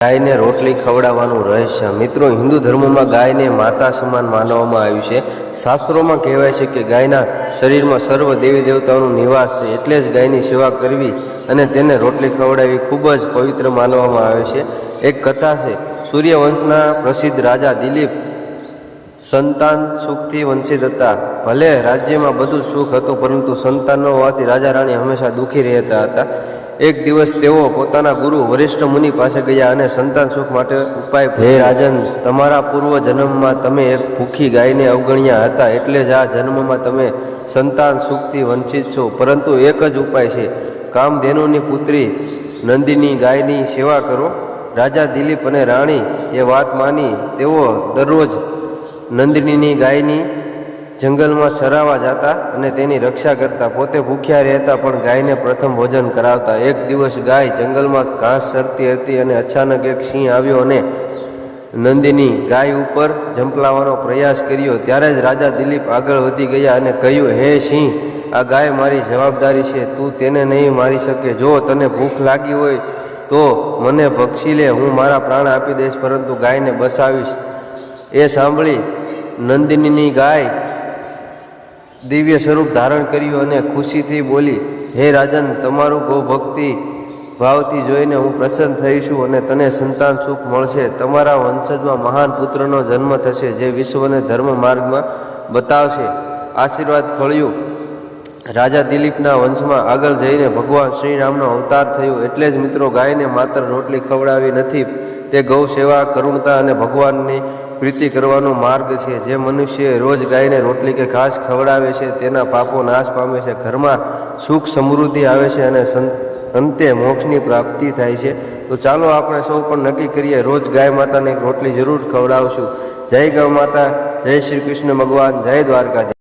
ગાયને રોટલી ખવડાવવાનું રહસ્ય। મિત્રો, હિન્દુ ધર્મમાં ગાયને માતા સમાન માનવામાં આવ્યું છે। શાસ્ત્રોમાં કહેવાય છે કે ગાયના શરીરમાં સર્વ દેવી દેવતાઓનો નિવાસ છે, એટલે જ ગાયની સેવા કરવી અને તેને રોટલી ખવડાવવી ખૂબ જ પવિત્ર માનવામાં આવે છે। એક કથા છે, સૂર્યવંશના પ્રસિદ્ધ રાજા દિલીપ સંતાન સુખથી વંચિત હતા। ભલે રાજ્યમાં બધું સુખ હતું, પરંતુ સંતાન ન હોવાથી રાજા રાણી હંમેશા દુઃખી રહેતા હતા। એક દિવસ તેઓ પોતાના ગુરુ વરિષ્ઠ મુનિ પાસે ગયા અને સંતાન સુખ માટે ઉપાય પૂછ્યો। હે રાજન, તમારા પૂર્વ જન્મમાં તમે એક ભૂખી ગાયને અવગણ્યા હતા, એટલે જ આ જન્મમાં તમે સંતાન સુખથી વંચિત છો। પરંતુ એક જ ઉપાય છે, કામધેનુની પુત્રી નંદિની ગાયની સેવા કરો। રાજા દિલીપ અને રાણી એ વાત માની તેઓ દરરોજ નંદિનીની ગાયની જંગલમાં ચરાવવા જતા અને તેની રક્ષા કરતા। પોતે ભૂખ્યા રહેતા પણ ગાયને પ્રથમ ભોજન કરાવતા। એક દિવસ ગાય જંગલમાં ઘાસ ચરતી હતી અને અચાનક એક સિંહ આવ્યો અને નંદિની ગાય ઉપર ઝંપલાવવાનો પ્રયાસ કર્યો। ત્યારે જ રાજા દિલીપ આગળ વધી ગયા અને કહ્યું, હે સિંહ, આ ગાય મારી જવાબદારી છે, તું તેને નહીં મારી શકે। જો તને ભૂખ લાગી હોય તો મને ભક્ષી લે, હું મારા પ્રાણ આપી દઈશ, પરંતુ ગાયને બચાવીશ। એ સાંભળી નંદિનીની ગાય દિવ્ય સ્વરૂપ ધારણ કર્યું અને ખુશીથી બોલી, હે રાજન, તમારું ગૌભક્તિ ભાવથી જોઈને હું પ્રસન્ન થઈશું અને તને સંતાન સુખ મળશે। તમારા વંશજમાં મહાન પુત્રનો જન્મ થશે, જે વિશ્વને ધર્મ માર્ગમાં બતાવશે। આશીર્વાદ ફળ્યું। રાજા દિલીપના વંશમાં આગળ જઈને ભગવાન શ્રીરામનો અવતાર થયો। એટલે જ મિત્રો, ગાયને માત્ર રોટલી ખવડાવી નથી, તે ગૌ સેવા, કરુણતા અને ભગવાનની પ્રીતિ કરવાનો માર્ગ છે। જે મનુષ્ય રોજ ગાયને રોટલી કે ઘાસ ખવડાવે છે, તેના પાપો નાશ પામે છે, ઘરમાં સુખ સમૃદ્ધિ આવે છે અને અંતે મોક્ષની પ્રાપ્તિ થાય છે। તો ચાલો આપણે સૌ પણ નક્કી કરીએ, રોજ ગાય માતાને રોટલી જરૂર ખવડાવશું। જય ગૌ માતા, જય શ્રી કૃષ્ણ ભગવાન, જય દ્વારકાધીશ।